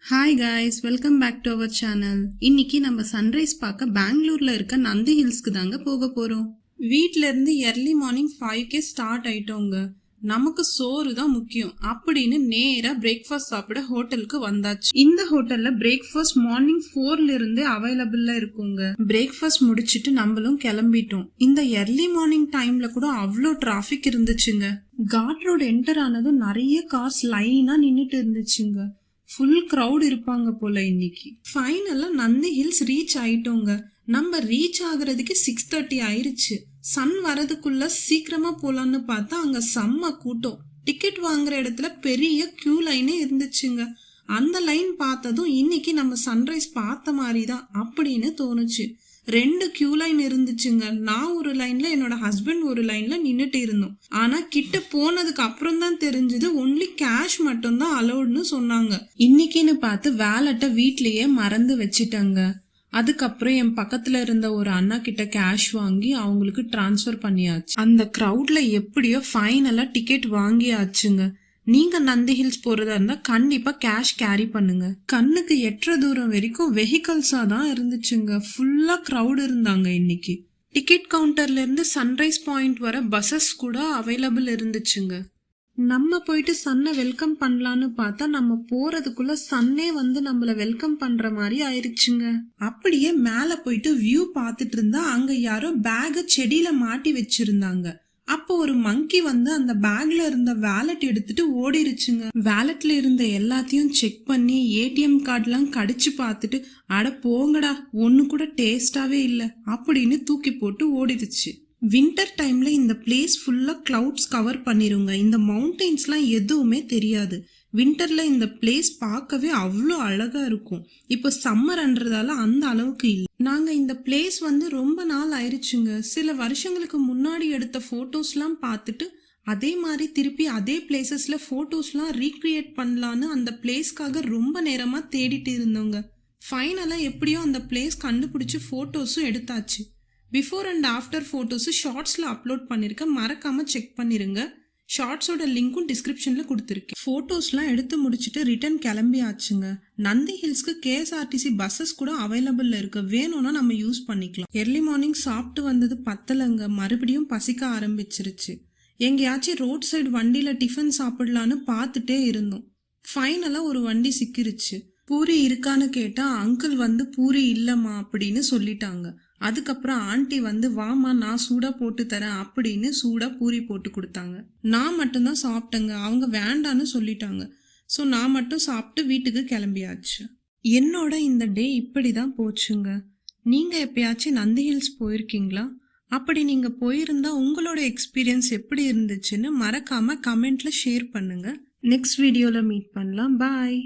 Hi guys, welcome back to our channel. இன்னைக்கு நம்ம sunrise பார்க்க பெங்களூர்ல இருக்க நந்தி ஹில்ஸ்க்கு தாங்க போக போறோம். வீட்ல இருந்து early morning 5 ஸ்டார்ட் ஆயிட்டோங்க. நமக்கு சோறு தான் முக்கியம் அப்படின்னு நேரா பிரேக்ஃபாஸ்ட் சாப்பிட ஹோட்டலுக்கு வந்தாச்சு. இந்த ஹோட்டல்ல பிரேக்ஃபாஸ்ட் மார்னிங் 4ல இருந்து அவைலபிள்ல இருக்குங்க. பிரேக்ஃபாஸ்ட் முடிச்சிட்டு நம்மளும் கிளம்பிட்டோம். இந்த early மார்னிங் டைம்ல கூட அவ்வளோ டிராபிக் இருந்துச்சுங்க. காட் ரோடு என்டர் ஆனதும் நிறைய கார்ஸ் லைனா நின்னுட்டு இருந்துச்சுங்க. ஃபுல் க்ரௌட் இருப்பாங்க போல இன்னைக்கு. ஃபைனலா நந்தி ஹில்ஸ் ரீச் ஆயிட்டோங்க. நம்ம ரீச் ஆகுறதுக்கு 6:30 ஆயிருச்சு. சன் வரதுக்குள்ள சீக்கிரமா போலான்னு பார்த்தா அங்க செம்ம கூட்டம். டிக்கெட் வாங்குற இடத்துல பெரிய கியூ லைனே இருந்துச்சுங்க. அந்த லைன் பார்த்ததும் இன்னைக்கு நம்ம சன்ரைஸ் பார்த்த மாதிரி தான் அப்படின்னு தோணுச்சு. 2 கியூ லைன் இருந்துச்சுங்க. நான் ஒரு லைன்ல, என்னோட ஹஸ்பண்ட் ஒரு லைன்ல நின்னுட்டு இருந்தோம். ஆனா கிட்ட போனதுக்கு அப்புறம் தான் தெரிஞ்சது ஒன்லி கேஷ் மட்டும் தான் அலௌட்னு சொன்னாங்க. இன்னைக்குன்னு பார்த்து வேலட்டை வீட்லயே மறந்து வச்சுட்டாங்க. அதுக்கப்புறம் என் பக்கத்துல இருந்த ஒரு அண்ணா கிட்ட கேஷ் வாங்கி அவங்களுக்கு டிரான்ஸ்ஃபர் பண்ணியாச்சு. அந்த கிரௌட்ல எப்படியோ ஃபைனலா டிக்கெட் வாங்கியாச்சுங்க. நீங்க நந்தி ஹில்ஸ் போறதா இருந்தா கண்டிப்பா கேஷ் கேரி பண்ணுங்க. கண்ணுக்கு எட்டுற தூரம் வரைக்கும் வெஹிக்கல்ஸா தான் இருந்துச்சுங்க. ஃபுல்லா கிரௌட் இருந்தாங்க இன்னைக்கு. டிக்கெட் கவுண்டர்ல இருந்து சன்ரைஸ் பாயிண்ட் வர பஸ்ஸஸ் கூட அவைலபிள் இருந்துச்சுங்க. நம்ம போயிட்டு சன்னை வெல்கம் பண்ணலான்னு பார்த்தா நம்ம போறதுக்குள்ள சன்னே வந்து நம்மள வெல்கம் பண்ற மாதிரி ஆயிருச்சுங்க. அப்படியே மேல போயிட்டு வியூ பார்த்துட்டு இருந்தா அங்க யாரோ பேக செடியில மாட்டி வச்சிருந்தாங்க. அப்போ ஒரு மங்கி வந்து அந்த பேக்ல இருந்த வேலட் எடுத்துட்டு ஓடிருச்சுங்க. வேலட்ல இருந்த எல்லாத்தையும் செக் பண்ணி ஏடிஎம் கார்டெல்லாம் கடிச்சு பார்த்துட்டு அட போங்கடா ஒன்னு கூட டேஸ்டாவே இல்லை அப்படின்னு தூக்கி போட்டு ஓடிடுச்சு. வின்டர் டைம்ல இந்த பிளேஸ் ஃபுல்லா கிளவுட்ஸ் கவர் பண்ணிருங்க. இந்த மவுண்டெயின்ஸ்லாம் எதுவுமே தெரியாது. வின்டர்ல இந்த பிளேஸ் பார்க்கவே அவ்வளோ அழகா இருக்கும். இப்போ சம்மர்ன்றதால அந்த அளவுக்கு இல்லை. நாங்க இந்த பிளேஸ் வந்து ரொம்ப நாள் ஆயிருச்சுங்க. சில வருஷங்களுக்கு முன்னாடி எடுத்த போட்டோஸ்லாம் பார்த்துட்டு அதே மாதிரி திருப்பி அதே பிளேசஸ்ல போட்டோஸ்லாம் ரீக்ரியேட் பண்ணலான்னு அந்த பிளேஸ்க்காக ரொம்ப நேரமா தேடிட்டு இருந்தோங்க. ஃபைனலா எப்படியோ அந்த பிளேஸ் கண்டுபிடிச்சு போட்டோஸும் எடுத்தாச்சு. பிஃபோர் அண்ட் ஆஃப்டர் போட்டோஸ் ஷார்ட்ஸ்ல அப்லோட் பண்ணிருக்க, மறக்காம செக் பண்ணிருங்க. ஷார்ட்ஸோட லிங்க்கும் டிஸ்கிரிப்ஷன்ல கொடுத்துருக்கேன். போட்டோஸ்லாம் எடுத்து முடிச்சுட்டு ரிட்டர்ன் கிளம்பி ஆச்சுங்க. நந்தி ஹில்ஸ்க்கு KSRTC பஸ்ஸஸ் கூட அவைலபிள்ல இருக்கு. வேணும்னா நம்ம யூஸ் பண்ணிக்கலாம். early மார்னிங் சாப்பிட்டு வந்தது பத்தலங்க. மறுபடியும் பசிக்க ஆரம்பிச்சிருச்சு. எங்கேயாச்சும் ரோட் சைடு வண்டியில டிஃபன் சாப்பிடலான்னு பார்த்துட்டே இருந்தோம். ஃபைனலா ஒரு வண்டி சிக்கிருச்சு. பூரி இருக்கான்னு கேட்டா அங்கிள் வந்து பூரி இல்லம்மா அப்படின்னு சொல்லிட்டாங்க. அதுக்கப்புறம் ஆண்டி வந்து வாமா நான் சூடா போட்டு தரேன் அப்படின்னு சூடா பூரி போட்டு கொடுத்தாங்க. நான் மட்டும்தான் சாப்பிட்டேங்க. அவங்க வேண்டான்னு சொல்லிட்டாங்க. ஸோ நான் மட்டும் சாப்பிட்டு வீட்டுக்கு கிளம்பியாச்சு. என்னோட இந்த டே இப்படிதான் போச்சுங்க. நீங்க எப்பயாச்சும் நந்தி ஹில்ஸ் போயிருக்கீங்களா? அப்படி நீங்க போயிருந்தா உங்களோட எக்ஸ்பீரியன்ஸ் எப்படி இருந்துச்சுன்னு மறக்காம கமெண்ட்ல ஷேர் பண்ணுங்க. நெக்ஸ்ட் வீடியோல மீட் பண்ணலாம். பாய்.